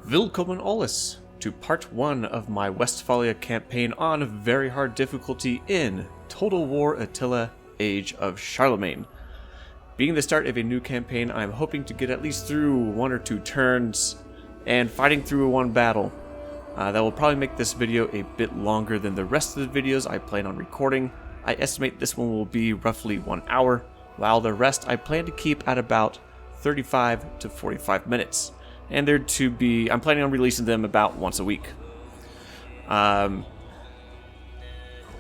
Willkommen alles to part 1 of my Westphalia campaign on very hard difficulty in Total War Attila, Age of Charlemagne. Being the start of a new campaign, I'm hoping to get at least through 1 or 2 turns and fighting through one battle. That will probably make this video a bit longer than the rest of the videos I plan on recording. I estimate this one will be roughly 1 hour, while the rest I plan to keep at about 35 to 45 minutes. And they're to be, I'm planning on releasing them about once a week. I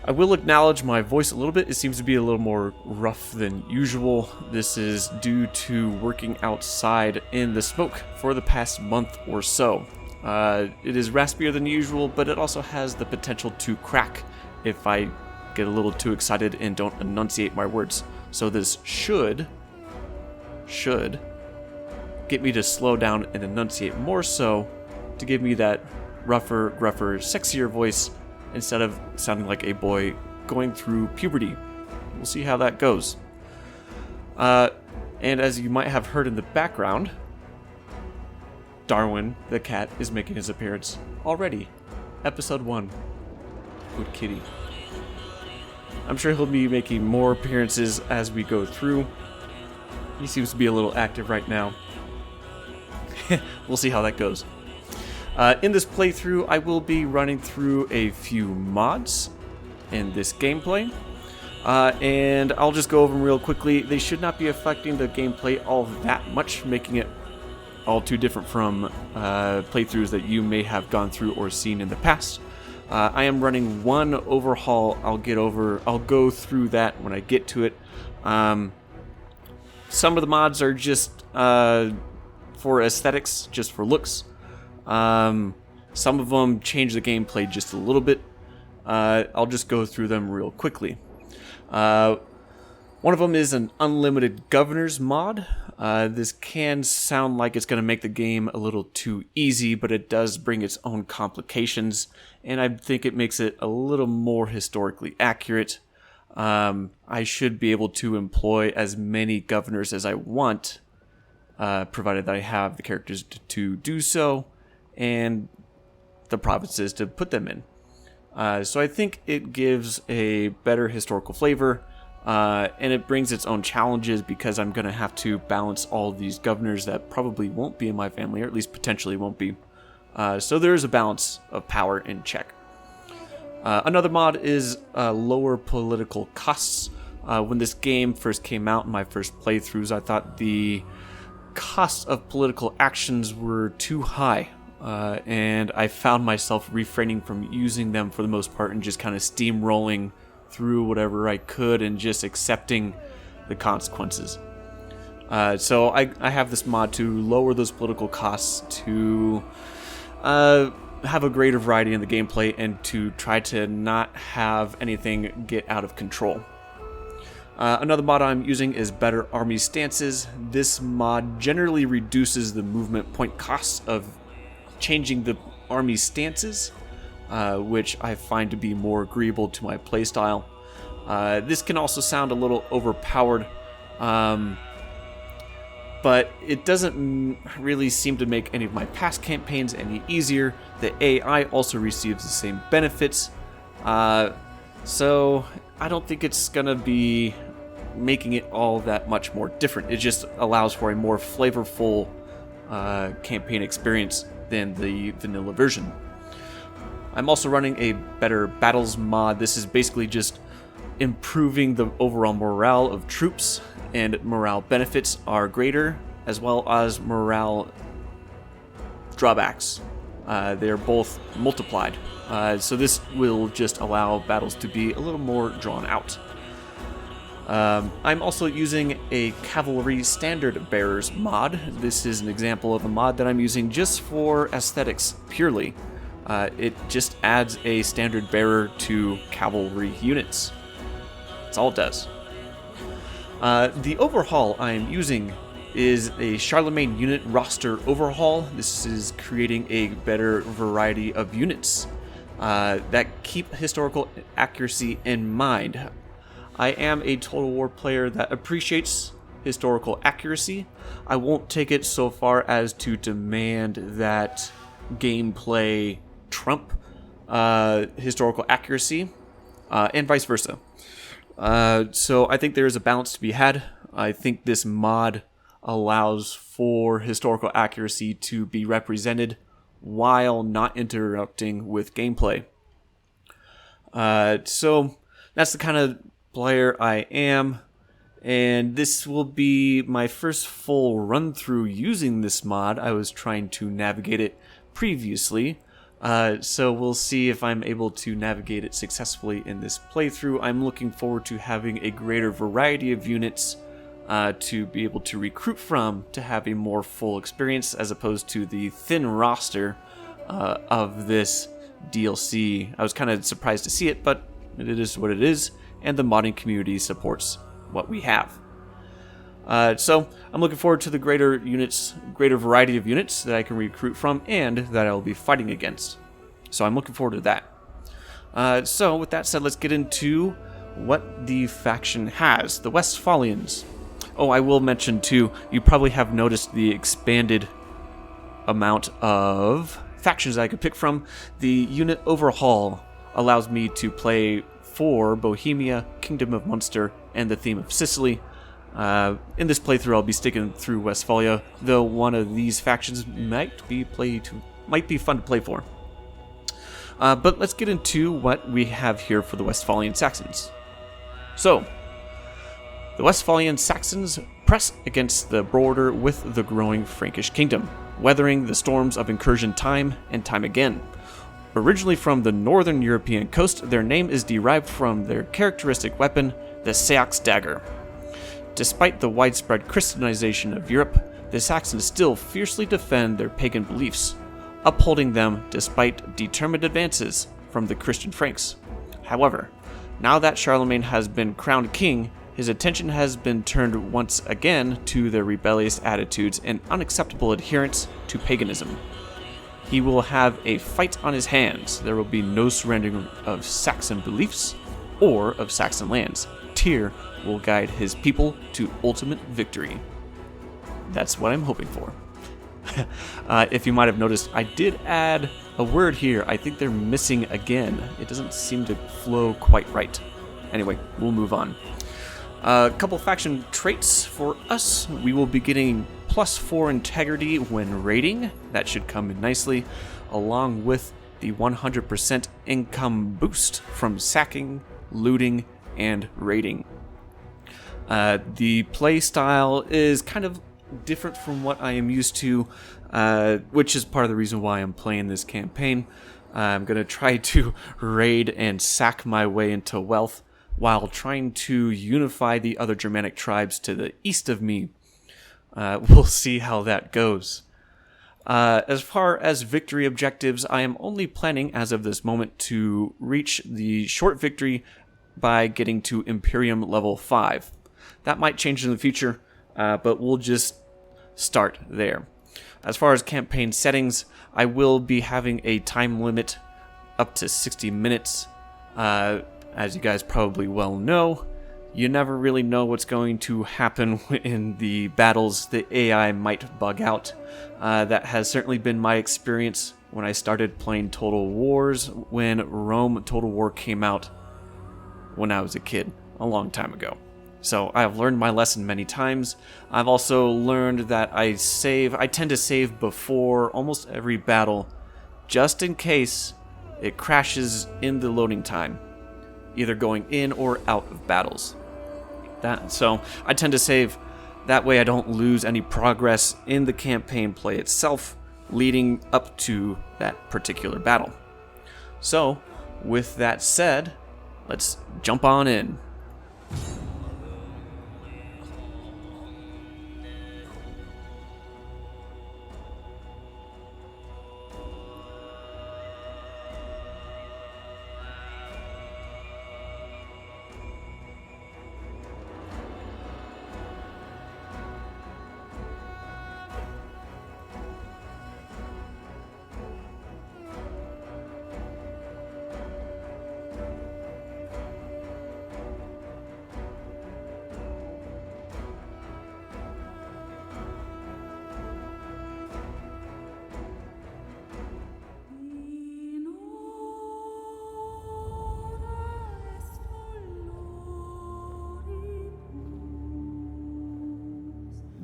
will acknowledge my voice a little bit. It seems to be a little more rough than usual. This is due to working outside in the smoke for the past month or so. It is raspier than usual, but it also has the potential to crack if I get a little too excited and don't enunciate my words. So this should get me to slow down and enunciate more so to give me that rougher, gruffer, sexier voice instead of sounding like a boy going through puberty. We'll see how that goes. And as you might have heard in the background, Darwin, the cat, is making his appearance already. Episode 1. Good kitty. I'm sure he'll be making more appearances as we go through. He seems to be a little active right now. We'll see how that goes. In this playthrough, I will be running through a few mods in this gameplay. And I'll just go over them real quickly. They should not be affecting the gameplay all that much, making it all too different from playthroughs that you may have gone through or seen in the past. I am running one overhaul. I'll go through that when I get to it. Some of the mods are just for aesthetics, just for looks. Some of them change the gameplay just a little bit. I'll just go through them real quickly. One of them is an unlimited governors mod. This can sound like it's going to make the game a little too easy, but it does bring its own complications, and I think it makes it a little more historically accurate. I should be able to employ as many governors as I want, provided that I have the characters to do so, and the provinces to put them in. So I think it gives a better historical flavor, and it brings its own challenges because I'm going to have to balance all these governors that probably won't be in my family, or at least potentially won't be. So there is a balance of power in check. Another mod is lower political costs. When this game first came out in my first playthroughs, I thought the costs of political actions were too high, and I found myself refraining from using them for the most part and just kind of steamrolling through whatever I could and just accepting the consequences. So I have this mod to lower those political costs, to have a greater variety in the gameplay, and to try to not have anything get out of control. Another mod I'm using is Better Army Stances. This mod generally reduces the movement point costs of changing the army stances, which I find to be more agreeable to my playstyle. This can also sound a little overpowered, but it doesn't really seem to make any of my past campaigns any easier. The AI also receives the same benefits, so I don't think it's going to be making it all that much more different. It just allows for a more flavorful campaign experience than the vanilla version. I'm also running a Better Battles mod. This is basically just improving the overall morale of troops, and morale benefits are greater, as well as morale drawbacks. They're both multiplied. So this will just allow battles to be a little more drawn out. I'm also using a Cavalry Standard Bearers mod. This is an example of a mod that I'm using just for aesthetics purely. It just adds a standard bearer to cavalry units. That's all it does. The overhaul I am using is a Charlemagne unit roster overhaul. This is creating a better variety of units that keep historical accuracy in mind. I am a Total War player that appreciates historical accuracy. I won't take it so far as to demand that gameplay trump historical accuracy, and vice versa. So I think there is a balance to be had. I think this mod allows for historical accuracy to be represented while not interrupting with gameplay. So that's the kind of player I am, and this will be my first full run through using this mod. I was trying to navigate it previously, so we'll see if I'm able to navigate it successfully in this playthrough. I'm looking forward to having a greater variety of units to be able to recruit from, to have a more full experience as opposed to the thin roster of this DLC. I was kind of surprised to see it, but it is what it is, and the modding community supports what we have. So I'm looking forward to the greater variety of units that I can recruit from and that I'll be fighting against. So I'm looking forward to that. So with that said, let's get into what the faction has. The Westphalians. Oh, I will mention too, you probably have noticed the expanded amount of factions I could pick from. The unit Overhaul allows me to play for Bohemia, Kingdom of Munster, and the theme of Sicily. In this playthrough, I'll be sticking through Westphalia, though one of these factions might be fun to play for. But let's get into what we have here for the Westphalian Saxons. So, the Westphalian Saxons press against the border with the growing Frankish kingdom, weathering the storms of incursion time and time again. Originally from the northern European coast, their name is derived from their characteristic weapon, the Seax dagger. Despite the widespread Christianization of Europe, the Saxons still fiercely defend their pagan beliefs, upholding them despite determined advances from the Christian Franks. However, now that Charlemagne has been crowned king, his attention has been turned once again to their rebellious attitudes and unacceptable adherence to paganism. He will have a fight on his hands. There will be no surrendering of Saxon beliefs or of Saxon lands. Tyr will guide his people to ultimate victory. That's what I'm hoping for. If you might have noticed, I did add a word here. I think they're missing again. It doesn't seem to flow quite right. Anyway, we'll move on. A couple faction traits for us. We will be getting +4 integrity when raiding. That should come in nicely, along with the 100% income boost from sacking, looting, and raiding. The play style is kind of different from what I am used to, which is part of the reason why I'm playing this campaign. I'm going to try to raid and sack my way into wealth while trying to unify the other Germanic tribes to the east of me. We'll see how that goes. As far as victory objectives, I am only planning as of this moment to reach the short victory by getting to Imperium level 5. That might change in the future, but we'll just start there. As far as campaign settings, I will be having a time limit up to 60 minutes. As you guys probably well know, you never really know what's going to happen in the battles. The AI might bug out. That has certainly been my experience when I started playing Total Wars, when Rome Total War came out when I was a kid, a long time ago. So I've learned my lesson many times. I've also learned that I tend to save before almost every battle, just in case it crashes in the loading time, either going in or out of battles. So I tend to save, that way I don't lose any progress in the campaign play itself leading up to that particular battle. So with that said, let's jump on in.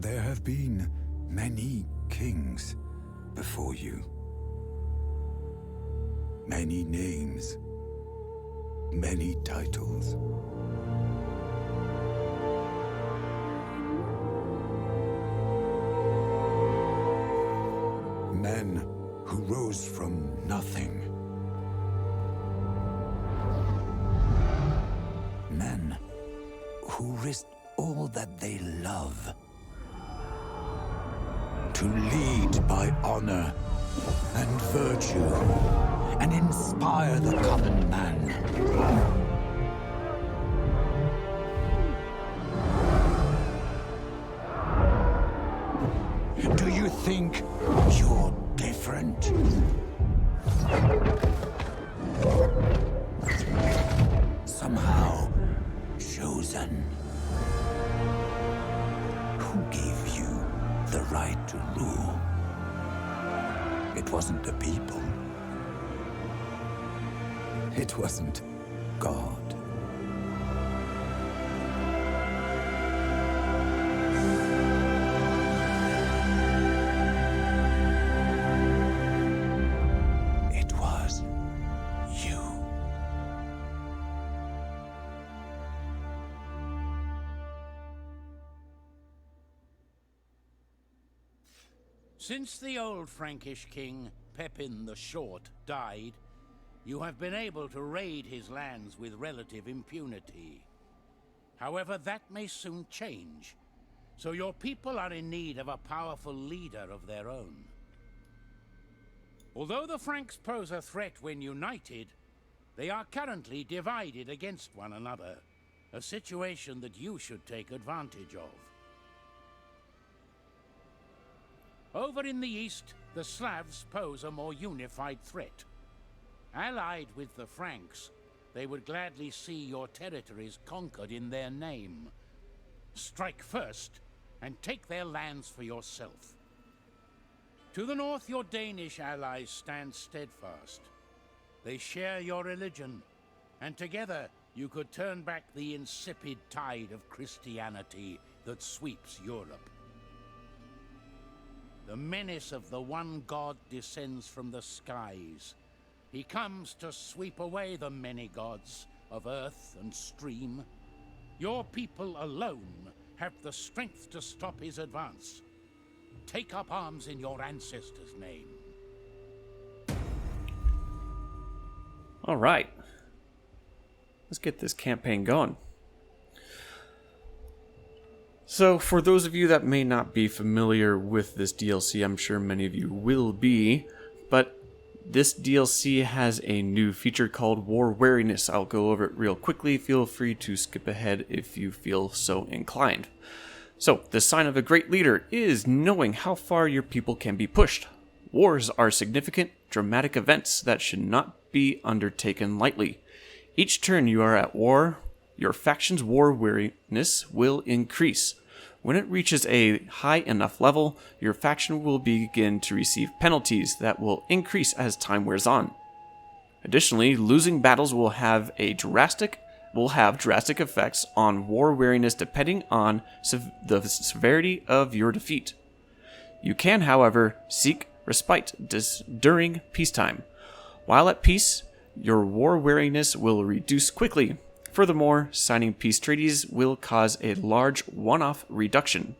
There have been many kings before you. Many names, many titles. Men who rose from nothing. Men who risked all that they love to lead by honor and virtue and inspire the common man. Do you think you're different? Somehow chosen. Who gave you the right to rule? It wasn't the people. It wasn't God. It was you. Since the old Frankish king, Pepin the Short, died, you have been able to raid his lands with relative impunity. However, that may soon change, so your people are in need of a powerful leader of their own. Although the Franks pose a threat when united, they are currently divided against one another, a situation that you should take advantage of. Over in the east, the Slavs pose a more unified threat. Allied with the Franks, they would gladly see your territories conquered in their name. Strike first, and take their lands for yourself. To the north, your Danish allies stand steadfast. They share your religion, and together you could turn back the insipid tide of Christianity that sweeps Europe. The menace of the one God descends from the skies. He comes to sweep away the many gods of earth and stream. Your people alone have the strength to stop his advance. Take up arms in your ancestors' name. All right. Let's get this campaign going. So, for those of you that may not be familiar with this DLC, I'm sure many of you will be, but this DLC has a new feature called War Wariness. I'll go over it real quickly. Feel free to skip ahead if you feel so inclined. So, the sign of a great leader is knowing how far your people can be pushed. Wars are significant, dramatic events that should not be undertaken lightly. Each turn you are at war, your faction's war weariness will increase. When it reaches a high enough level, your faction will begin to receive penalties that will increase as time wears on. Additionally, losing battles will have drastic effects on war weariness depending on the severity of your defeat. You can, however, seek respite during peacetime. While at peace, your war weariness will reduce quickly. Furthermore, signing peace treaties will cause a large one-off reduction.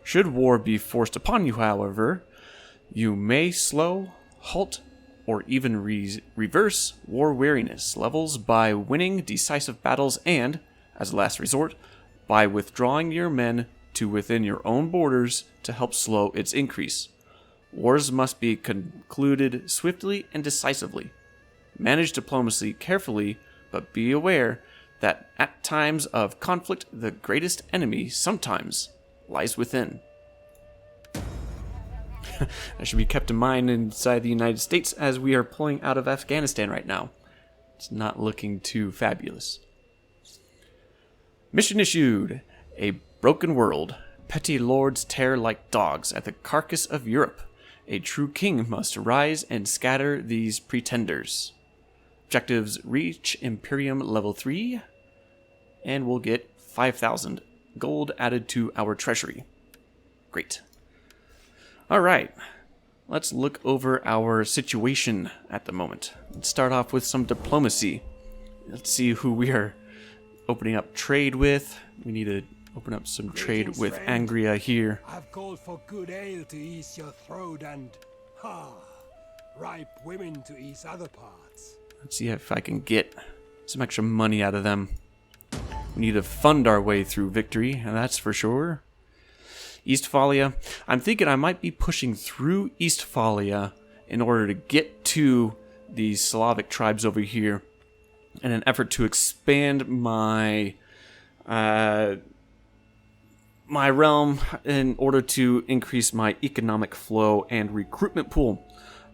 Should war be forced upon you, however, you may slow, halt, or even reverse war weariness levels by winning decisive battles and, as a last resort, by withdrawing your men to within your own borders to help slow its increase. Wars must be concluded swiftly and decisively. Manage diplomacy carefully, but be aware that at times of conflict, the greatest enemy sometimes lies within. That should be kept in mind inside the United States as we are pulling out of Afghanistan right now. It's not looking too fabulous. Mission issued. A broken world. Petty lords tear like dogs at the carcass of Europe. A true king must rise and scatter these pretenders. Objectives: reach Imperium level 3, and we'll get 5,000 gold added to our treasury. Great. All right. Let's look over our situation at the moment. Let's start off with some diplomacy. Let's see who we are opening up trade with. We need to open up some trade with Angria here. I've called for good ale to ease your throat and, ripe women to ease other parts. Let's see if I can get some extra money out of them. We need to fund our way through victory, and that's for sure. Westphalia. I'm thinking I might be pushing through Westphalia in order to get to the Slavic tribes over here in an effort to expand my my realm in order to increase my economic flow and recruitment pool.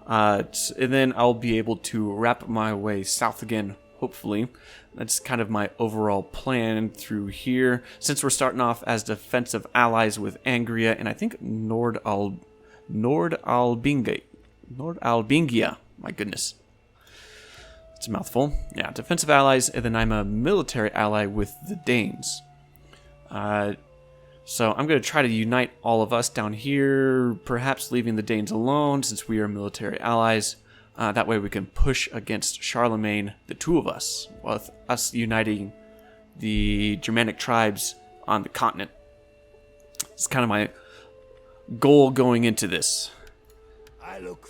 And then I'll be able to wrap my way south again, hopefully. That's kind of my overall plan through here. Since we're starting off as defensive allies with Angria and I think Nordalbingia. My goodness. It's a mouthful. Yeah, defensive allies, and then I'm a military ally with the Danes. So I'm going to try to unite all of us down here, perhaps leaving the Danes alone since we are military allies. That way we can push against Charlemagne, the two of us, with us uniting the Germanic tribes on the continent. It's kind of my goal going into this.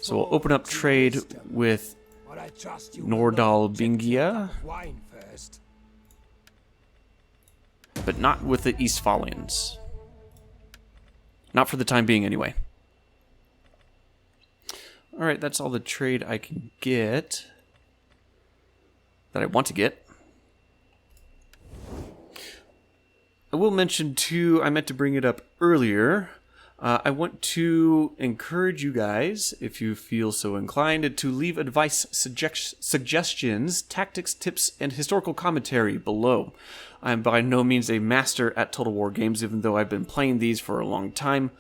So we'll open up trade with Nordalbingia, but not with the Westphalians. Not for the time being, anyway. Alright, that's all the trade I can get. That I want to get. I will mention, too, I meant to bring it up earlier. I want to encourage you guys, if you feel so inclined, to leave advice, suggestions, tactics, tips, and historical commentary below. I'm by no means a master at Total War games, even though I've been playing these for a long time.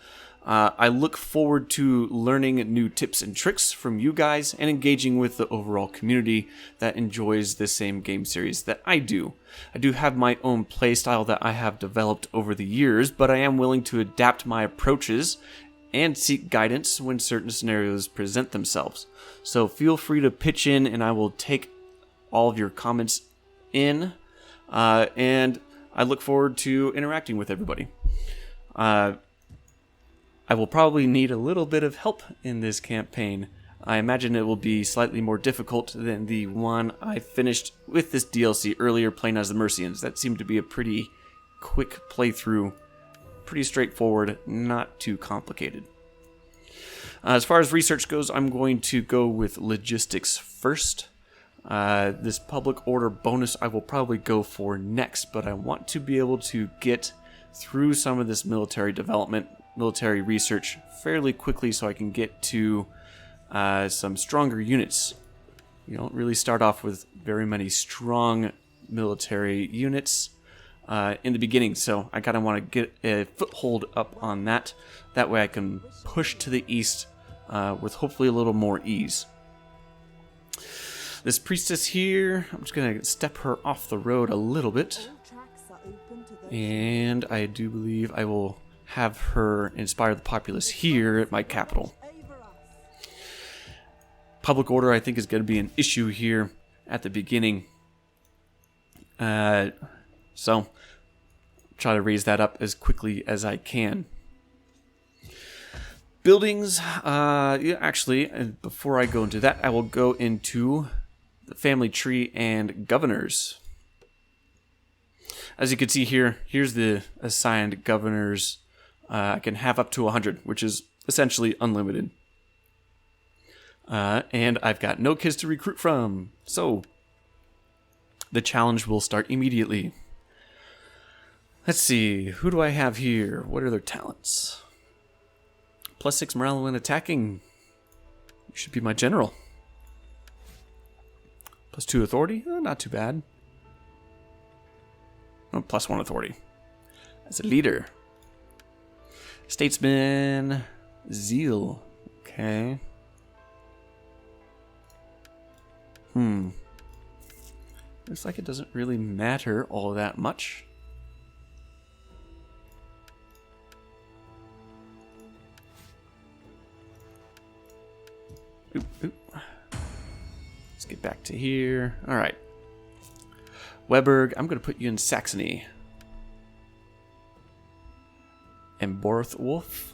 I look forward to learning new tips and tricks from you guys and engaging with the overall community that enjoys the same game series that I do. I do have my own playstyle that I have developed over the years, but I am willing to adapt my approaches and seek guidance when certain scenarios present themselves. So feel free to pitch in and I will take all of your comments in, and I look forward to interacting with everybody. I will probably need a little bit of help in this campaign. I imagine it will be slightly more difficult than the one I finished with this DLC earlier, playing as the Mercians. That seemed to be a pretty quick playthrough, pretty straightforward, not too complicated. As far as research goes, I'm going to go with logistics first. This public order bonus I will probably go for next, but I want to be able to get through some of this military development, military research fairly quickly so I can get to some stronger units. You don't really start off with very many strong military units in the beginning, so I kind of want to get a foothold up on that. That way I can push to the east with hopefully a little more ease. This priestess here, I'm just going to step her off the road a little bit. And I do believe I will have her inspire the populace here at my capital. Public order, I think, is going to be an issue here at the beginning. So, try to raise that up as quickly as I can. Buildings, actually, before I go into that, I will go into the family tree and governors. As you can see here, here's the assigned governors. I can have up to 100, which is essentially unlimited. And I've got no kids to recruit from, so the challenge will start immediately. Let's see, who do I have here? What are their talents? +6 morale when attacking. You should be my general. +2 authority? Not too bad. Oh, +1 authority. As a leader. Statesman. Zeal. Okay. Looks like it doesn't really matter all that much. Oop. Let's get back to here. All right. Weberg, I'm going to put you in Saxony. And Borthwolf,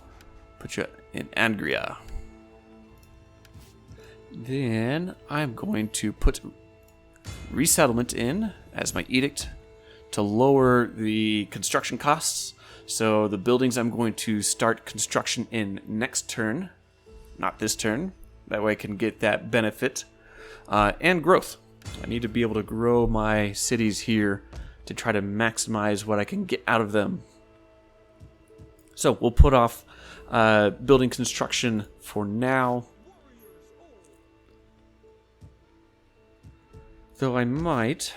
put you in Angria. Then I'm going to put resettlement in as my edict to lower the construction costs. So the buildings I'm going to start construction in next turn, not this turn. That way I can get that benefit. And growth. I need to be able to grow my cities here to try to maximize what I can get out of them. So we'll put off building construction for now. Though I might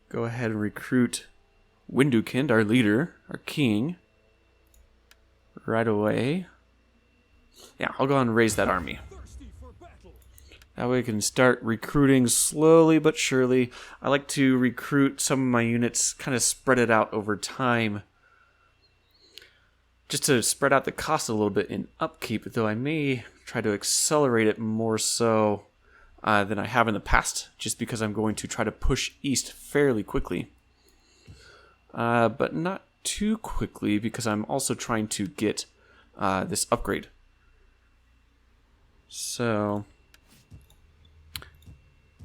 go ahead and recruit Windukind, our leader, our king, right away. Yeah, I'll go ahead and raise that army. That way I can start recruiting slowly but surely. I like to recruit some of my units, kind of spread it out over time. Just to spread out the cost a little bit in upkeep, though I may try to accelerate it more so than I have in the past, just because I'm going to try to push east fairly quickly. But not too quickly, because I'm also trying to get this upgrade. So,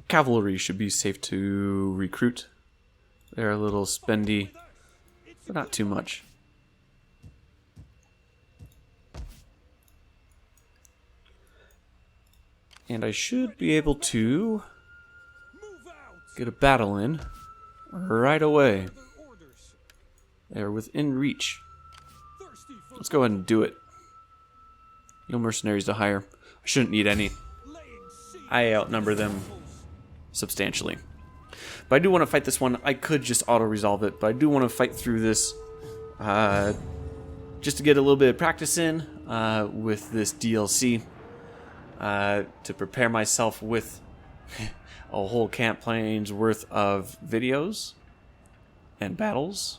cavalry should be safe to recruit. They're a little spendy, but not too much. And I should be able to get a battle in right away. They're within reach. Let's go ahead and do it. No mercenaries to hire. I shouldn't need any. I outnumber them substantially. But I do want to fight this one. I could just auto-resolve it, but I do want to fight through this just to get a little bit of practice in with this DLC. To prepare myself with a whole campaign's worth of videos and battles.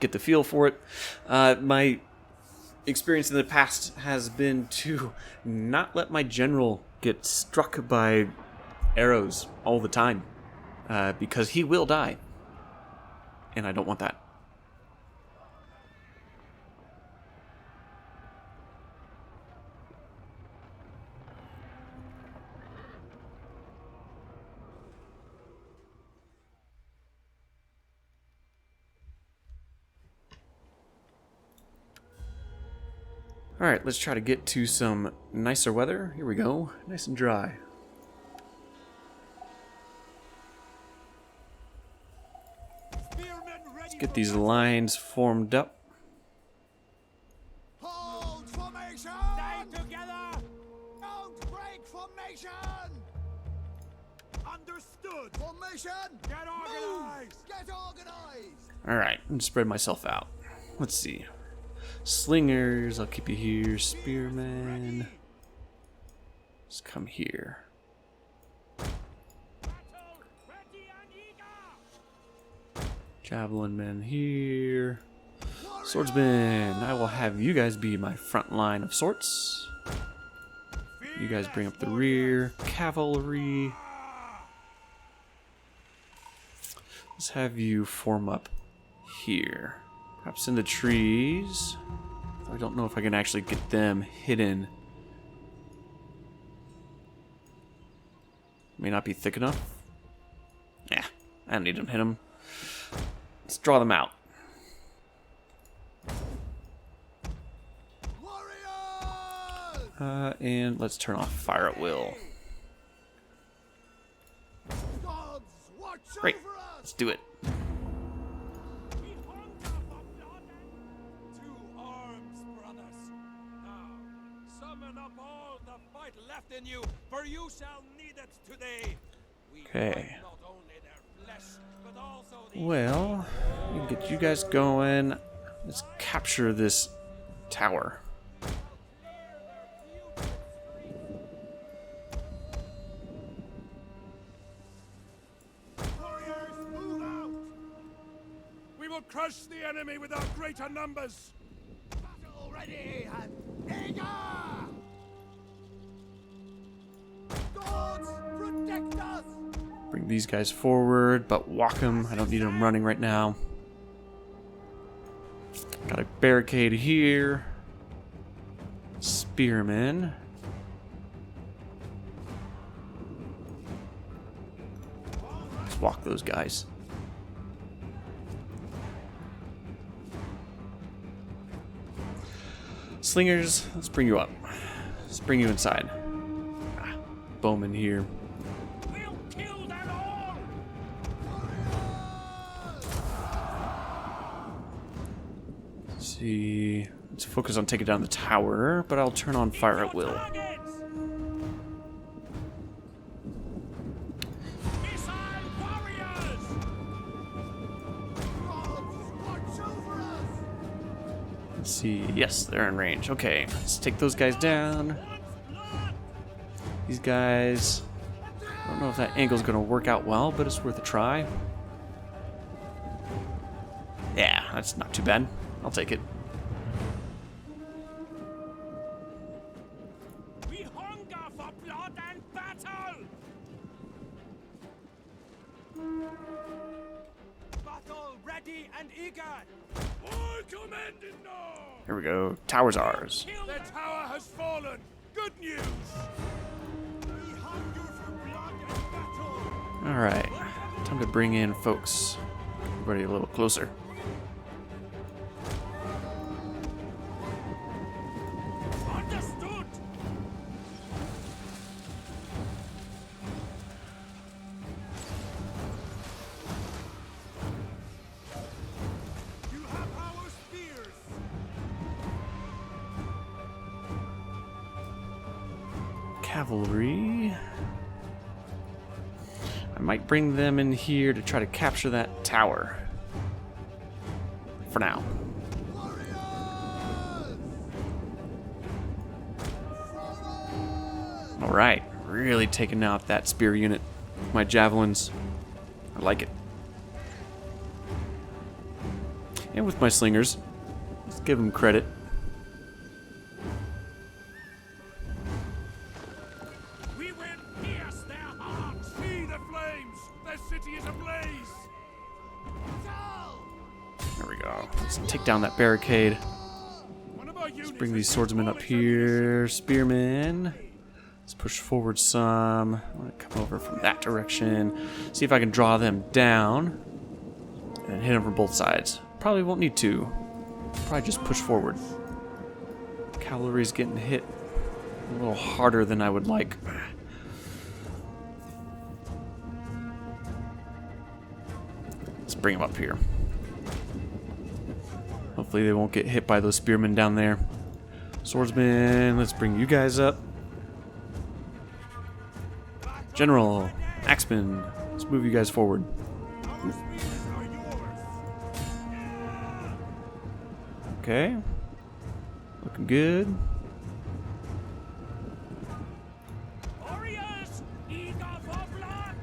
Get the feel for it. My experience in the past has been to not let my general get struck by arrows all the time, because he will die, and I don't want that. Alright, let's try to get to some nicer weather. Here we go. Nice and dry. Let's get these lines formed up. Hold formation! Stay together! Don't break formation! Understood! Formation! Get organized! Move. Get organized! Alright, let's spread myself out. Let's see. Slingers, I'll keep you here. Spearmen. Let's come here. Javelin men here. Swordsmen, I will have you guys be my front line of sorts. You guys bring up the rear. Cavalry. Let's have you form up here. Perhaps in the trees. I don't know if I can actually get them hidden. May not be thick enough. Yeah, I don't need them hit them. Let's draw them out. And let's turn off fire at will. Great, let's do it. Left in you, for you shall need it today. Okay. Not only their flesh, but also the Well, we can get you guys going. Let's capture this tower. warriors, move out. We will crush the enemy with our greater numbers. Battle Ready and eager! Gods, protect us! Bring these guys forward, but walk them. I don't need them running right now. Got a barricade here. Spearmen. Let's walk those guys. Slingers, let's bring you up. Let's bring you inside. Ah, bowman here. We'll kill them all! Let's see. Let's focus on taking down the tower, but I'll turn on fire at will. Missile warriors! Watch over us! Let's see. Yes, they're in range. Okay, let's take those guys down. These guys. I don't know if that angle's going to work out well, but it's worth a try. Yeah, that's not too bad. I'll take it. We hunger for blood and battle! Battle ready and eager! I command it now! Here we go. Tower's ours. The tower has fallen! Good news! We hunger for blood and battle! Alright. Time to bring in folks. Everybody a little closer. Understood! You have our spears! Cavalry. I might bring them in here to try to capture that tower. For now. Alright, really taking out that spear unit with my javelins. I like it. And with my slingers. Let's give them credit. We will pierce their hearts! See the flames! Their city is ablaze! There we go. Let's take down that barricade. One of our Let's units bring these is swordsmen up here. Spearmen. Let's push forward some. I want to come over from that direction. See if I can draw them down. And hit them from both sides. Probably won't need to. Probably just push forward. Cavalry's getting hit a little harder than I would like. Let's bring them up here. Hopefully they won't get hit by those spearmen down there. Swordsmen, let's bring you guys up. General, Axeman, let's move you guys forward. Okay. Looking good. warriors, eager for blood!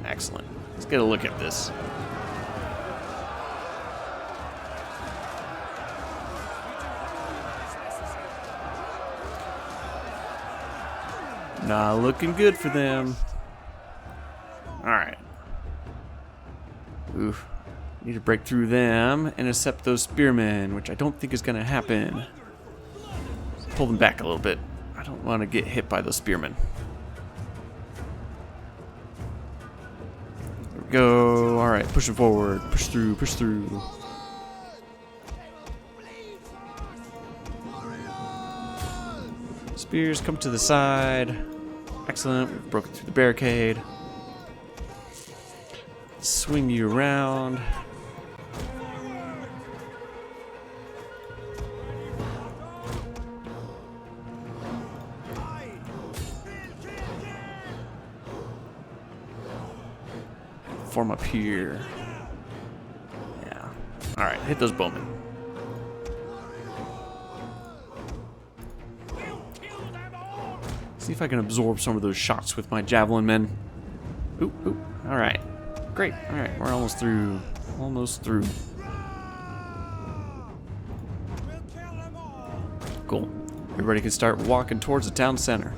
Excellent. Let's get a look at this. Not looking good for them. Alright. Oof. Need to break through them, intercept those spearmen, which I don't think is going to happen. Pull them back a little bit. I don't want to get hit by those spearmen. There we go. Alright, pushing forward. Push through, push through. Spears come to the side. Excellent. We've broken through the barricade. Swing you around. Form up here. Yeah. Alright, hit those bowmen. See if I can absorb some of those shots with my javelin men. Oop, oop. Alright. Great. Alright, we're almost through. Almost through. Cool. Everybody can start walking towards the town center.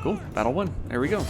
Cool. Battle 1. There we go.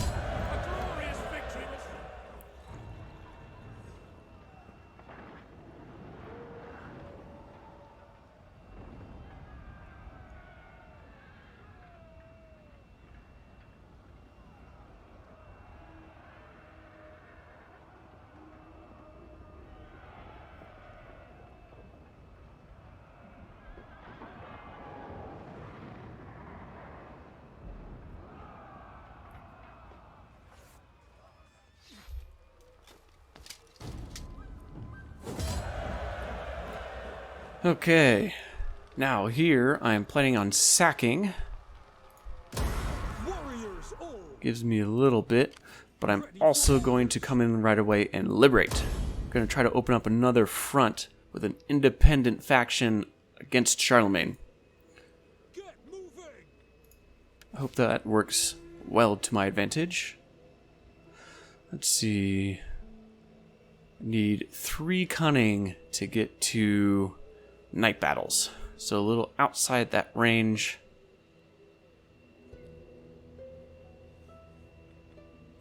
Okay, now here I am planning on sacking. Gives me a little bit, but I'm also going to come in right away and liberate. I'm going to try to open up another front with an independent faction against Charlemagne. I hope that works well to my advantage. Let's see. Need 3 cunning to get to night battles, so a little outside that range.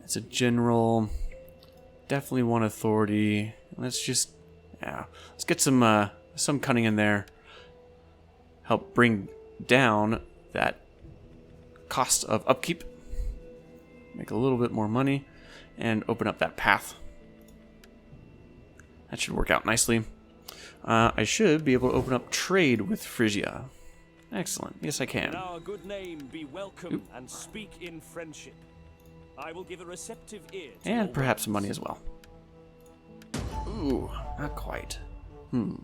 It's a general, definitely 1 authority. Let's get some cunning in there. Help bring down that cost of upkeep. Make a little bit more money and open up that path. That should work out nicely. I should be able to open up trade with Frisia. Excellent. Yes, I can. In our good name, be welcome and speak in friendship. I will give a receptive ear to And your perhaps some words. money as well. Ooh, not quite. How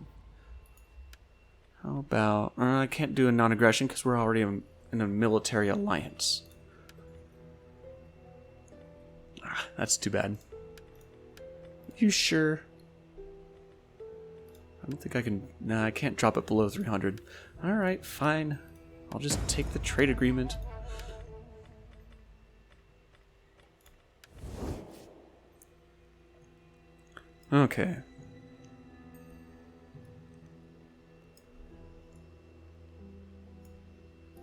about... I can't do a non-aggression because we're already in a military alliance. That's too bad. You sure? I don't think I can... Nah, I can't drop it below 300. Alright, fine. I'll just take the trade agreement. Okay.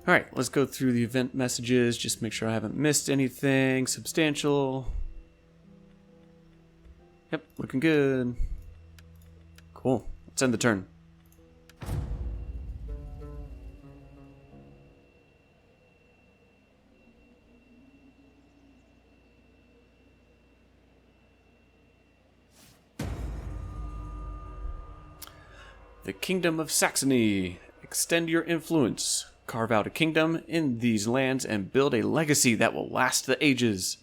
Alright, let's go through the event messages. Just make sure I haven't missed anything substantial. Yep, looking good. Cool. Let's end the turn. The Kingdom of Saxony. Extend your influence. Carve out a kingdom in these lands and build a legacy that will last the ages.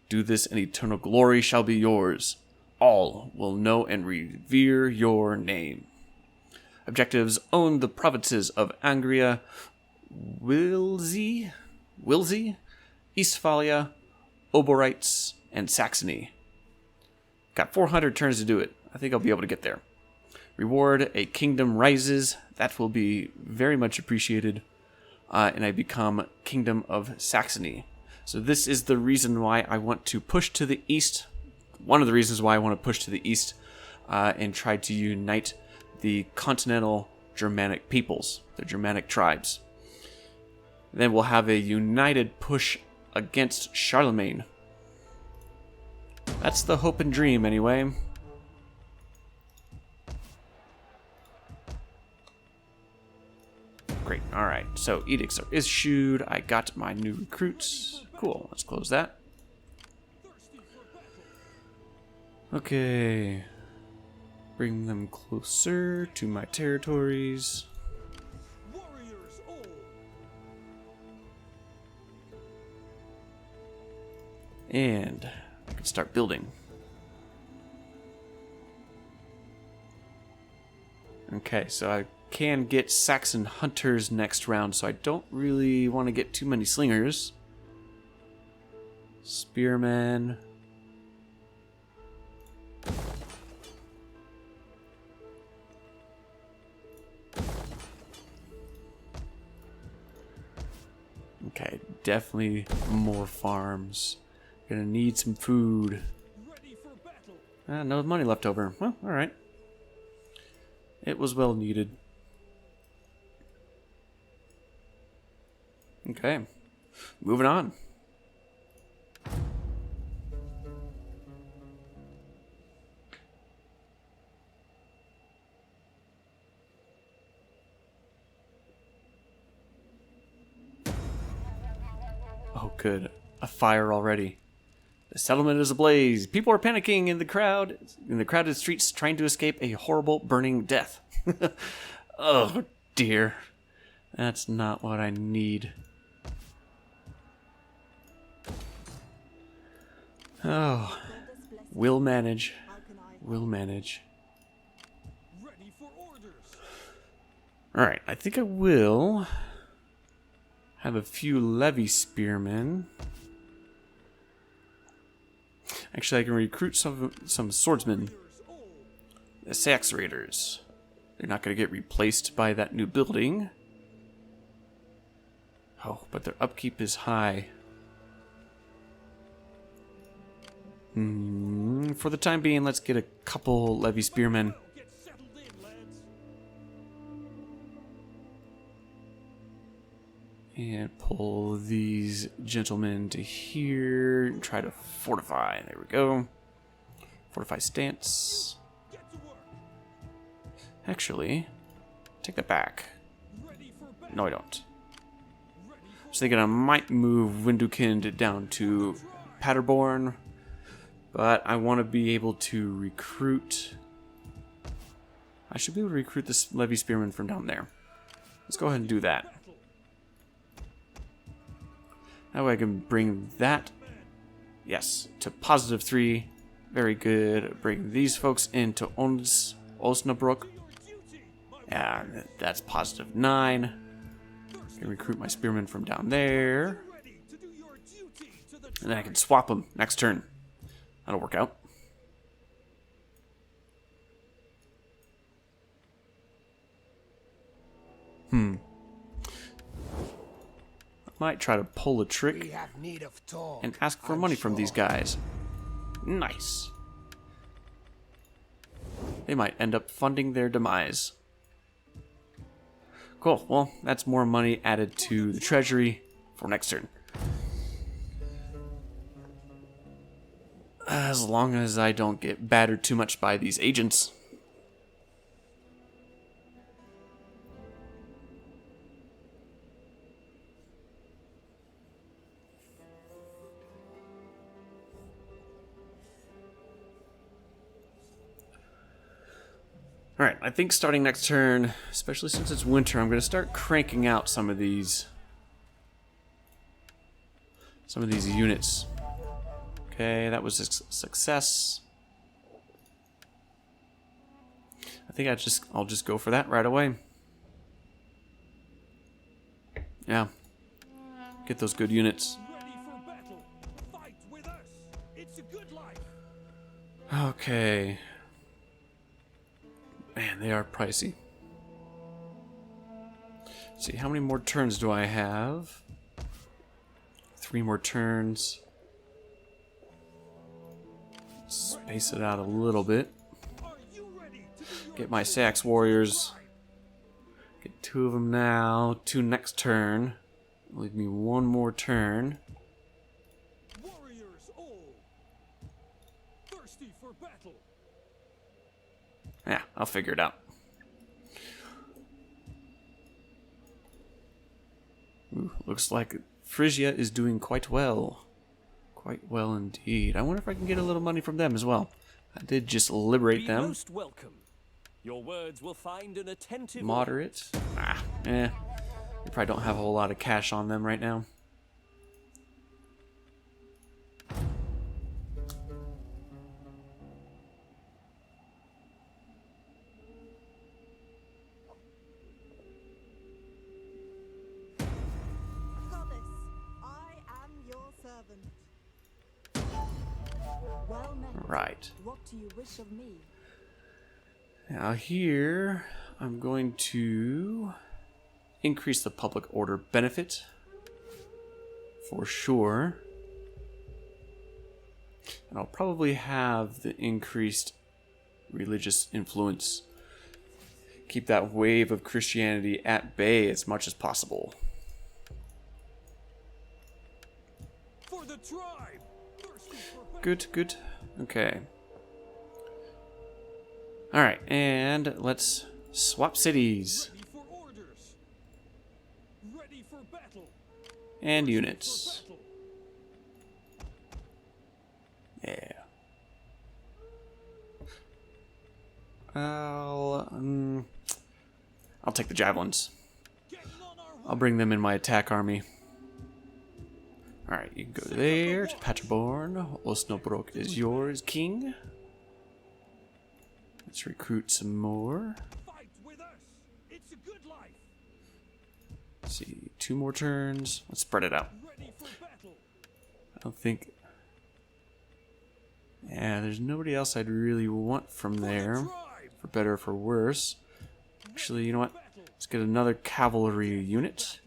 Do this and eternal glory shall be yours. All will know and revere your name. Objectives: own the provinces of Angria, Wilsey, Westphalia, Oberites, and Saxony. Got 400 turns to do it. I think I'll be able to get there. Reward: a kingdom rises. That will be very much appreciated. And I become Kingdom of Saxony. So this is the reason why I want to push to the east. One of the reasons why I want to push to the east and try to unite the continental Germanic peoples, the Germanic tribes. Then we'll have a united push against Charlemagne. That's the hope and dream, anyway. Great. Alright, so edicts are issued. I got my new recruits. Cool, let's close that. Okay. Bring them closer to my territories. And I can start building. Okay, so I can get Saxon hunters next round, so I don't really want to get too many slingers. Spearmen. Okay, definitely more farms. Gonna need some food. No money left over. Well, alright. It was well needed. Okay. Moving on. Oh, good. A fire already. The settlement is ablaze. People are panicking in the crowded streets, trying to escape a horrible burning death. Oh, dear. That's not what I need. Oh. We'll manage. We'll manage. Alright, I think I will have a few levy spearmen. Actually, I can recruit some swordsmen. The Sax Raiders. They're not going to get replaced by that new building. Oh, but their upkeep is high. For the time being, let's get a couple levy spearmen. And pull these gentlemen to here. And try to fortify. There we go. Fortify stance. Actually, take that back. No, I don't. I was thinking I might move Windukind down to Paderborn. But I want to be able to recruit. I should be able to recruit this levy spearman from down there. Let's go ahead and do that. That way I can bring that, yes, to +3. Very good. Bring these folks into Osnabrück. Yeah, that's +9. Can recruit my spearmen from down there. And then I can swap them next turn. That'll work out. I might try to pull a trick and ask for money from these guys. Nice. They might end up funding their demise. Cool. Well, that's more money added to the treasury for next turn. As long as I don't get battered too much by these agents. Alright, I think starting next turn, especially since it's winter, I'm going to start cranking out some of these units. Okay, that was a success. I think I'll just go for that right away. Yeah. Get those good units. Okay. Man, they are pricey. Let's see, how many more turns do I have? 3 more turns. Space it out a little bit. Get my Sax warriors. Get 2 of them now. 2 next turn. Leave me 1 more turn. Warriors all thirsty for battle. Yeah, I'll figure it out. Ooh, looks like Frisia is doing quite well. Quite well indeed. I wonder if I can get a little money from them as well. I did just liberate them. Most welcome. Your words will find an attentive Moderate. They probably don't have a whole lot of cash on them right now. Promise, I am your servant. Well met. Right. What do you wish of me? Now here, I'm going to increase the public order benefit for sure. And I'll probably have the increased religious influence. Keep that wave of Christianity at bay as much as possible. tribe. Thirsty for battle. Good, good. Okay. Alright, and let's swap cities. Ready for orders. Ready for battle. And For units. battle. Yeah. I'll take the javelins. Getting on our way. I'll bring them in my attack army. Alright, you can go there to Paterborn. Osnabrück is yours, king. Let's recruit some more. Fight with us. It's a good life. Let's see, 2 more turns. Let's spread it out. Ready for battle. I don't think... Yeah, there's nobody else I'd really want from there. Tribe. For better or for worse. Actually, you know what? Let's get another cavalry unit.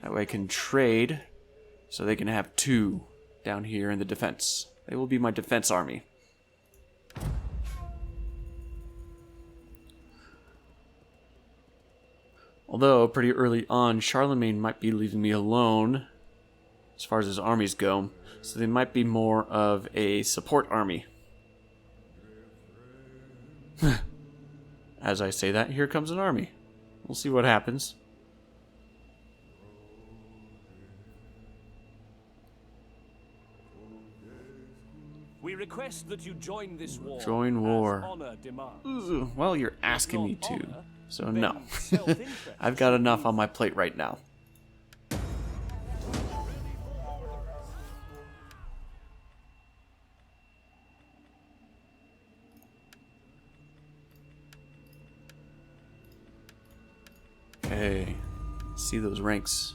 That way I can trade. So they can have 2 down here in the defense. They will be my defense army. Although, pretty early on, Charlemagne might be leaving me alone as far as his armies go. So they might be more of a support army. As I say that, here comes an army. We'll see what happens. We request that you join this war. Join war. As honor demands. Ooh, well, you're asking me to. Honor, So then no. self-interest. I've got enough on my plate right now. Okay. See those ranks.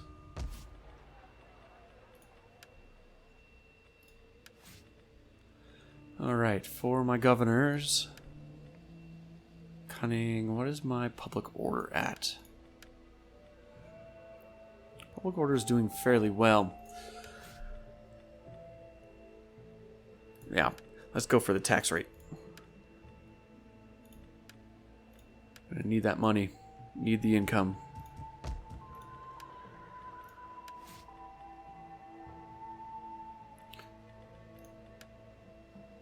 Alright, for my governors. Cunning, what is my public order at? Public order is doing fairly well. Yeah, let's go for the tax rate. Gonna need that money. Need the income.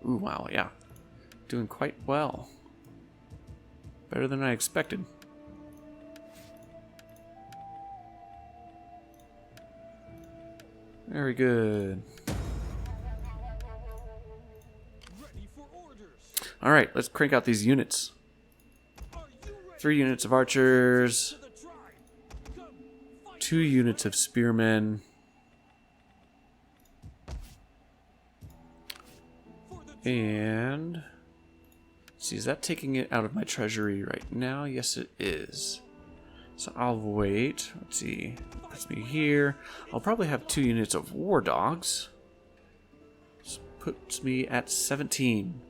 Ooh, wow, yeah. Doing quite well. Better than I expected. Very good. Ready for orders. Alright, let's crank out these units. Are you ready? 3 units of archers, To the tribe. Come, fight 2 units of spearmen, for the tribe. and... Let's see, is that taking it out of my treasury right now? Yes, it is. So I'll wait. Let's see. Puts me here. I'll probably have 2 units of war dogs. This puts me at 17.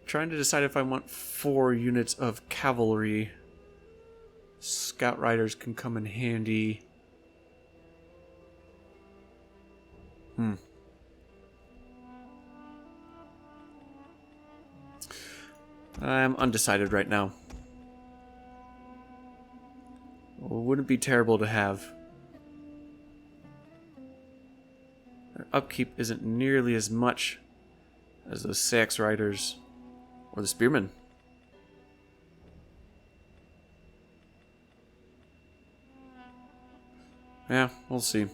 Trying to decide if I want 4 units of cavalry. Scout riders can come in handy. I'm undecided right now. Well, wouldn't it be terrible to have... Their upkeep isn't nearly as much as those Sax riders or the spearmen. Yeah, we'll see.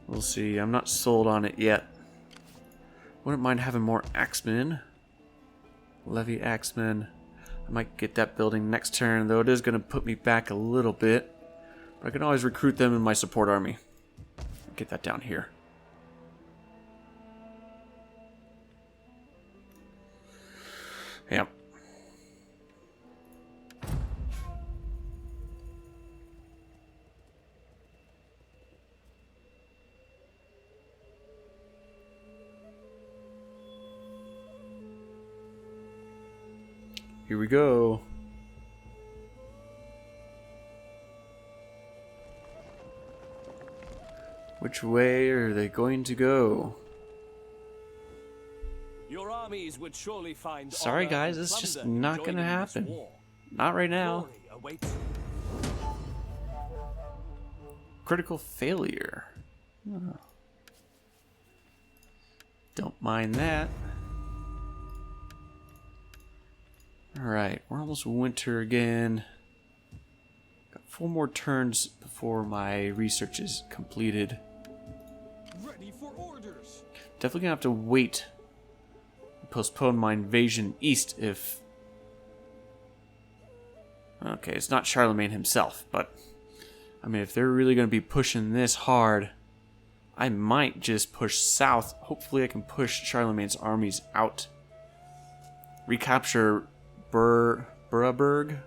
We'll see. I'm not sold on it yet. Wouldn't mind having more axemen. Levy axemen. I might get that building next turn, though it is going to put me back a little bit. But I can always recruit them in my support army. Get that down here. Yep. Here we go. Which way are they going to go? Your armies would surely find Sorry, honor guys, and it's just plunder in not gonna joining this happen. war. Not right now. Glory awaits. Critical failure. Oh. Don't mind that. Alright, we're almost winter again. Got 4 more turns before my research is completed. Ready for orders. Definitely gonna have to wait. Postpone my invasion east if... Okay, it's not Charlemagne himself, but... I mean, if they're really gonna be pushing this hard, I might just push south. Hopefully I can push Charlemagne's armies out. Recapture Buraburg.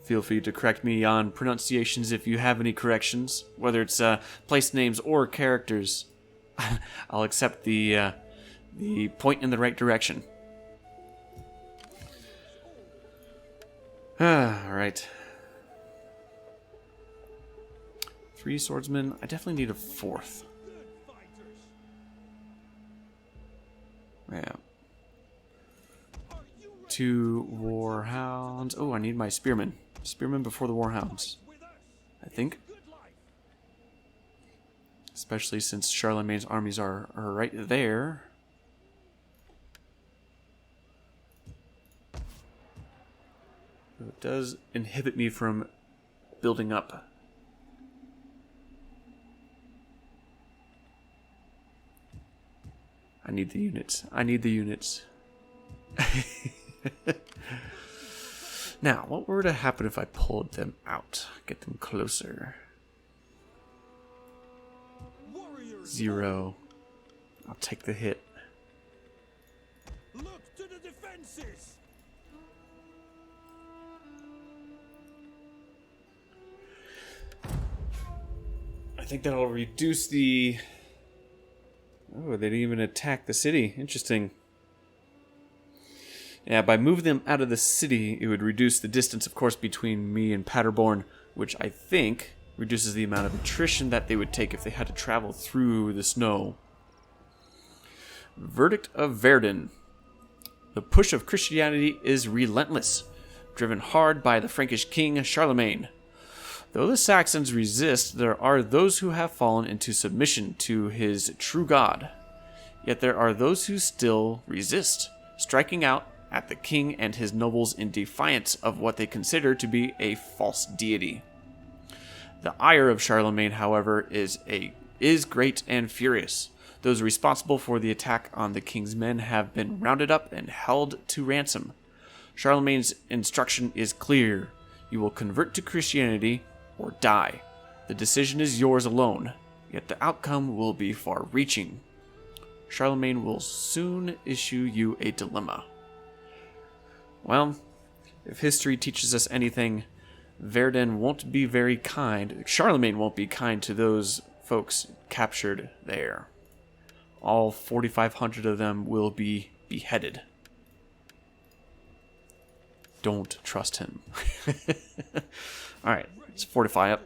Feel free to correct me on pronunciations if you have any corrections, whether it's place names or characters. I'll accept the point in the right direction. All right. 3 swordsmen. I definitely need a 4th. Yeah. 2 warhounds. Oh, I need my spearmen. Spearmen before the warhounds, I think. Especially since Charlemagne's armies are right there. It does inhibit me from building up. I need the units. I need the units. Now, what were to happen if I pulled them out? Get them closer. 0. I'll take the hit. Look to the defenses. I think that'll reduce the... Oh, they didn't even attack the city. Interesting. Yeah, by moving them out of the city, it would reduce the distance, of course, between me and Paderborn, which I think reduces the amount of attrition that they would take if they had to travel through the snow. Verdict of Verdun. The push of Christianity is relentless, driven hard by the Frankish king Charlemagne. Though the Saxons resist, there are those who have fallen into submission to his true God. Yet there are those who still resist, striking out at the king and his nobles in defiance of what they consider to be a false deity. The ire of Charlemagne, however, is great and furious. Those responsible for the attack on the king's men have been rounded up and held to ransom. Charlemagne's instruction is clear. You will convert to Christianity or die. The decision is yours alone, yet the outcome will be far-reaching. Charlemagne will soon issue you a dilemma. Well, if history teaches us anything, Verdun won't be very kind. Charlemagne won't be kind to those folks captured there. All 4,500 of them will be beheaded. Don't trust him. Alright, let's fortify up.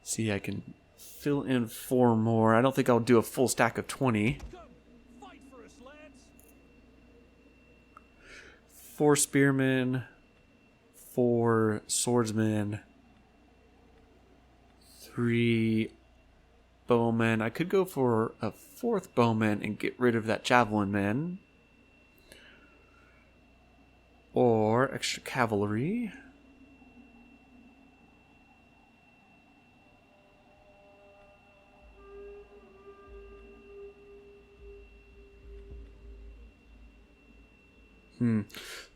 See, I can fill in 4 more. I don't think I'll do a full stack of 20. 4 spearmen, 4 swordsmen, 3 bowmen. I could go for a 4th bowman and get rid of that javelin man. Or extra cavalry.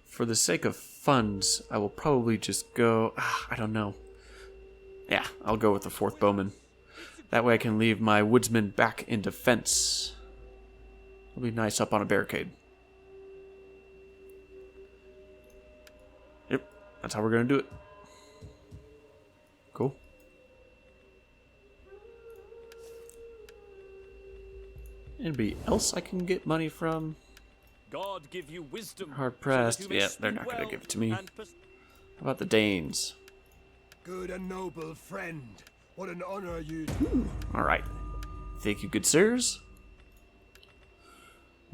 For the sake of funds, I will probably just go... I don't know. Yeah, I'll go with the 4th bowman. That way I can leave my woodsmen back in defense. It'll be nice up on a barricade. Yep, that's how we're going to do it. Cool. Anybody else I can get money from? God give you wisdom. Hard pressed. so that you may Yeah, they're speak not going to well give it to me. How and about the Danes? Good and noble friend, what an honor you... Alright. Thank you, good sirs.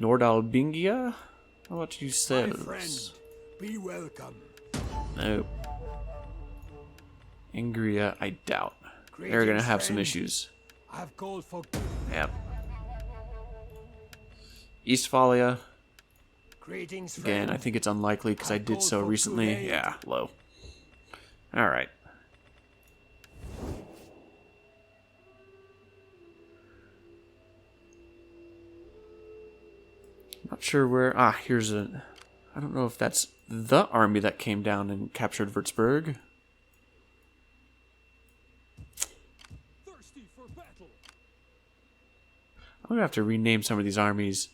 Nordalbingia? How about you My says? friend, be welcome. No. Ingria, I doubt. They're gonna have some friend. issues. I've called for Yep. Westphalia. greetings, friend. Again, I think it's unlikely because I did so recently. Yeah, low. Alright. Not sure where... Ah, here's a... I don't know if that's the army that came down and captured Würzburg. Thirsty for battle. I'm going to have to rename some of these armies.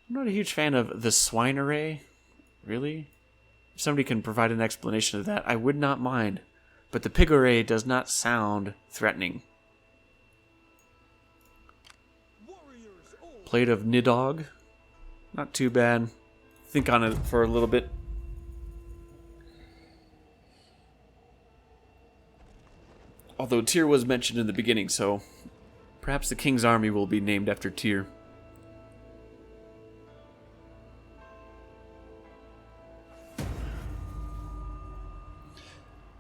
I'm not a huge fan of the Swineray. Really? If somebody can provide an explanation of that, I would not mind. But the Pigoray does not sound threatening. Warriors old. Plate of Nidog. Not too bad. Think on it for a little bit. Although Tyr was mentioned in the beginning, so perhaps the king's army will be named after Tyr.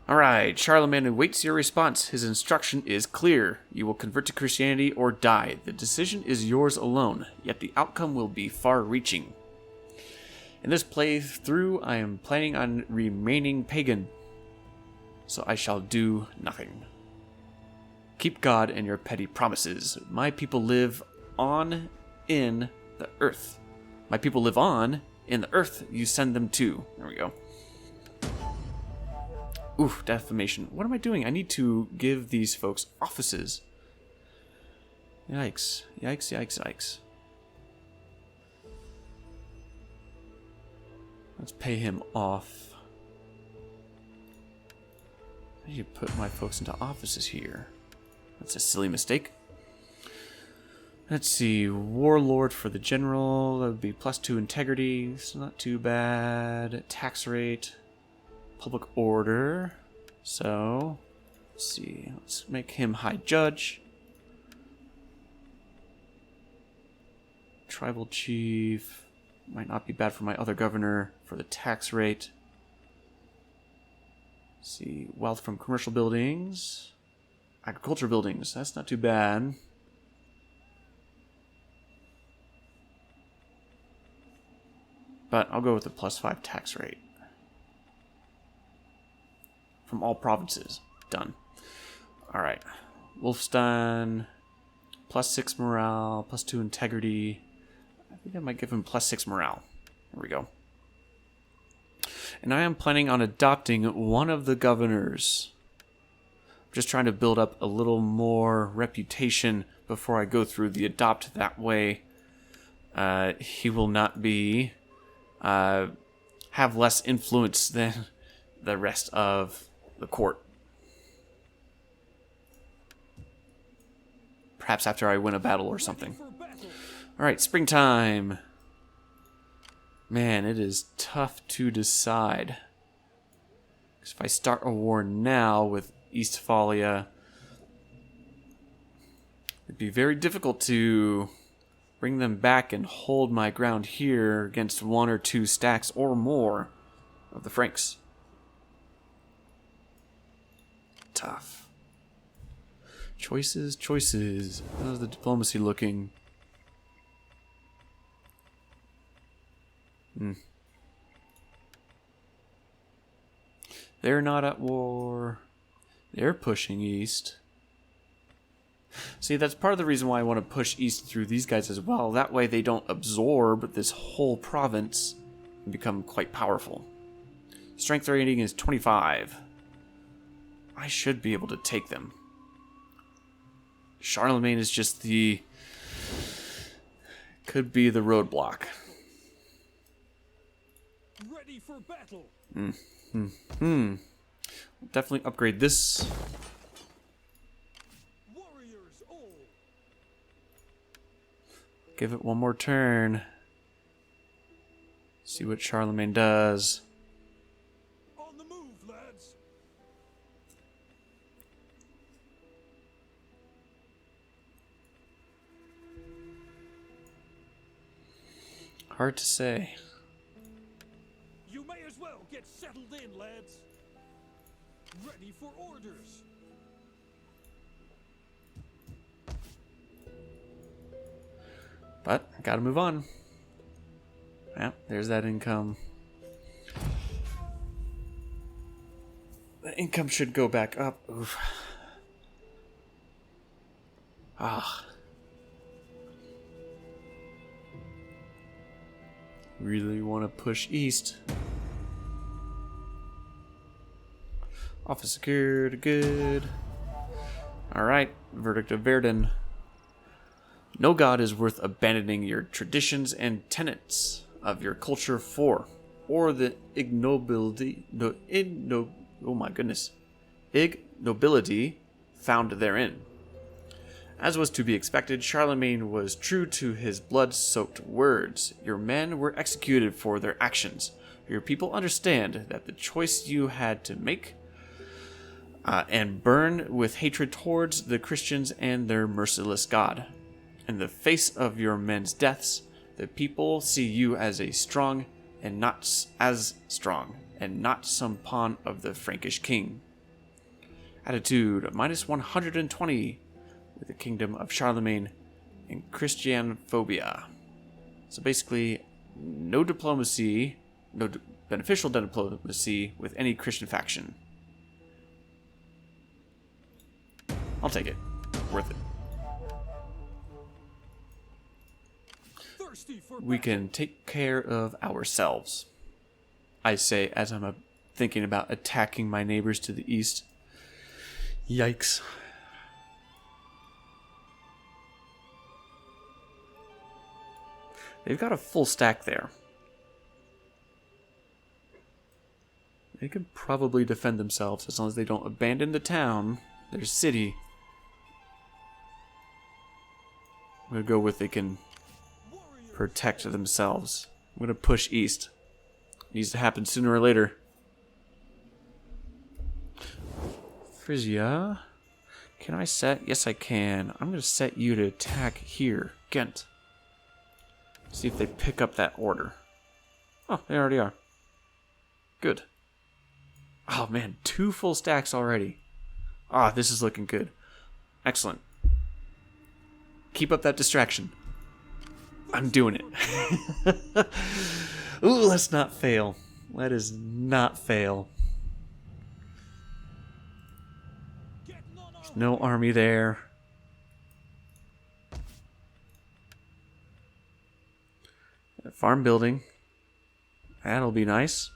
Alright, Charlemagne awaits your response. His instruction is clear. You will convert to Christianity or die. The decision is yours alone, yet the outcome will be far-reaching. In this playthrough, I am planning on remaining pagan, so I shall do nothing. Keep God and your petty promises. My people live on in the earth. My people live on in the earth you send them to. There we go. Oof, defamation. What am I doing? I need to give these folks offices. Yikes. Yikes, yikes, yikes. Let's pay him off. I need to put my folks into offices here. That's a silly mistake. Let's see. Warlord for the general. That would be +2 integrity. It's not too bad. Tax rate. Public order. So, let's see. Let's make him high judge. Tribal chief. Might not be bad for my other governor for the tax rate. Let's see. Wealth from commercial buildings. Agriculture buildings. That's not too bad. But I'll go with the +5 tax rate. From all provinces. Done. Alright. Wolfstein. +6 morale. +2 integrity. I think I might give him +6 morale. There we go. And I am planning on adopting one of the governors. I'm just trying to build up a little more reputation before I go through the adopt. That way, he will not be... have less influence than the rest of the court. Perhaps after I win a battle or something. Alright, springtime. Man, it is tough to decide. Because if I start a war now with Westphalia, it'd be very difficult to bring them back and hold my ground here against 1 or 2 stacks or more of the Franks. Tough. Choices, choices. How's the diplomacy looking? They're not at war. They're pushing east. See, that's part of the reason why I want to push east through these guys as well. That way they don't absorb this whole province and become quite powerful. Strength rating is 25. I should be able to take them. Charlemagne is just the... could be the roadblock. Ready for battle. Definitely upgrade this. Warriors old. Give it one more turn. See what Charlemagne does. On the move, lads. Hard to say. You may as well get settled in, lads. Ready for orders. But gotta move on. Yeah, there's that income. The income should go back up. Oof. Ah. Really want to push east. Office secured. Good. Alright. Verdict of Verdun. No god is worth abandoning your traditions and tenets of your culture for, or the ignobility found therein. As was to be expected, Charlemagne was true to his blood-soaked words. Your men were executed for their actions. Your people understand that the choice you had to make and burn with hatred towards the Christians and their merciless God. In the face of your men's deaths, the people see you as strong and not some pawn of the Frankish king. Attitude -120 with the kingdom of Charlemagne and Christianophobia. So basically, no diplomacy, beneficial diplomacy with any Christian faction. I'll take it. Worth it. We can take care of ourselves. I say as I'm thinking about attacking my neighbors to the east. Yikes. They've got a full stack there. They can probably defend themselves as long as they don't abandon the town, their city. I'm going to go with they can protect themselves. I'm going to push east. It needs to happen sooner or later. Frisia. Can I set? Yes, I can. I'm going to set you to attack here. Ghent. See if they pick up that order. Oh, they already are. Good. Oh, man. 2 full stacks already. Ah, this is looking good. Excellent. Keep up that distraction. I'm doing it. Ooh, let's not fail. Let us not fail. There's no army there. A farm building. That'll be nice.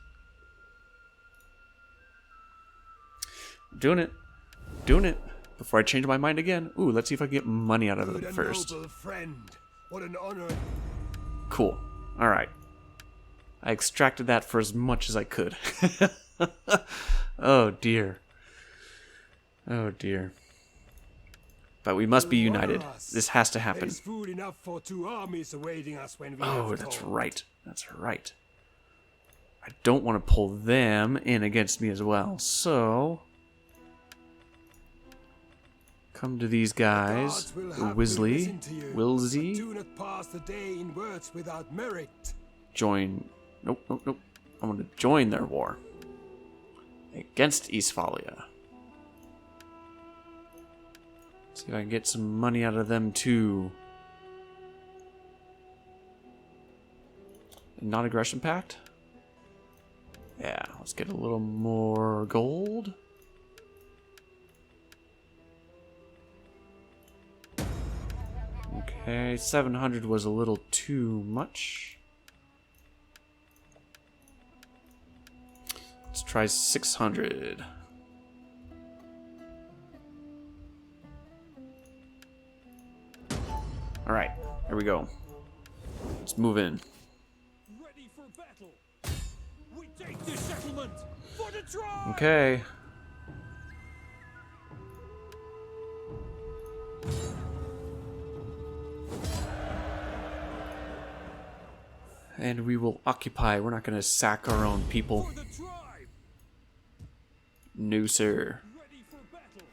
Doing it. Doing it. Before I change my mind again. Ooh, let's see if I can get money out of them first. Noble friend. What an honor. Cool. Alright. I extracted that for as much as I could. Oh dear. Oh dear. But we must be united. This has to happen. There's food enough for 2 armies awaiting us when we Oh, that's right. That's right. I don't want to pull them in against me as well. So come to these guys. Wilsey. Do not pass the day in words without merit. Join. Nope, nope, nope. I want to join their war against Westphalia. See if I can get some money out of them too. Non-aggression pact? Yeah, let's get a little more gold. Okay, 700 was a little too much. Let's try 600. Alright, here we go. Let's move in. Ready for battle. We take this settlement for the tribe. Okay. And we will occupy. We're not going to sack our own people. For the tribe. No, sir. Ready for battle.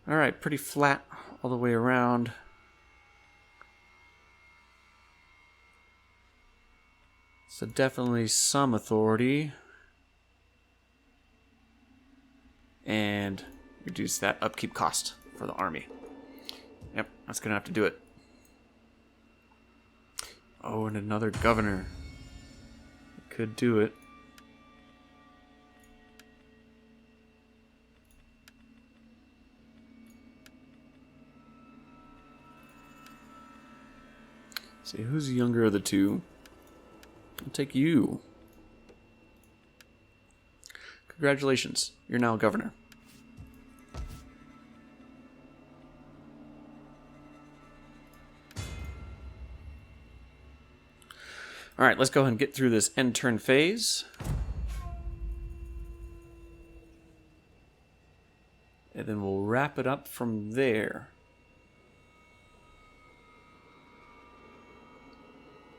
Alright, pretty flat all the way around. So definitely some authority. And reduce that upkeep cost for the army. Yep, that's going to have to do it. Oh, and another governor. Could do it. See, who's the younger of the two? I'll take you. Congratulations, you're now governor. Alright, let's go ahead and get through this end turn phase. And then we'll wrap it up from there.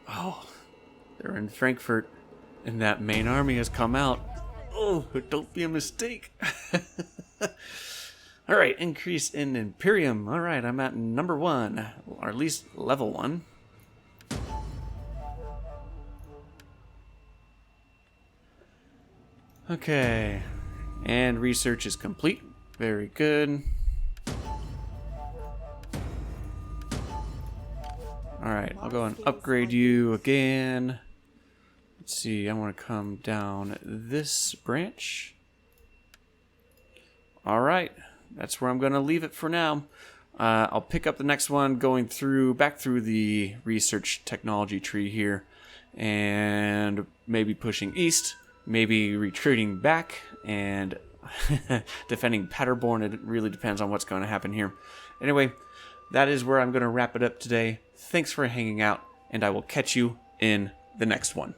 Oh, they're in Frankfurt, and that main army has come out. Oh, don't be a mistake. Alright, increase in Imperium. Alright, I'm at number 1, or at least level 1. Okay, and research is complete. Very good. Alright, I'll go and upgrade you again. Let's see, I want to come down this branch. Alright, that's where I'm going to leave it for now. I'll pick up the next one going back through the research technology tree here. And maybe pushing east, maybe retreating back, and defending Paderborn. It really depends on what's going to happen here. Anyway, that is where I'm going to wrap it up today. Thanks for hanging out, and I will catch you in the next one.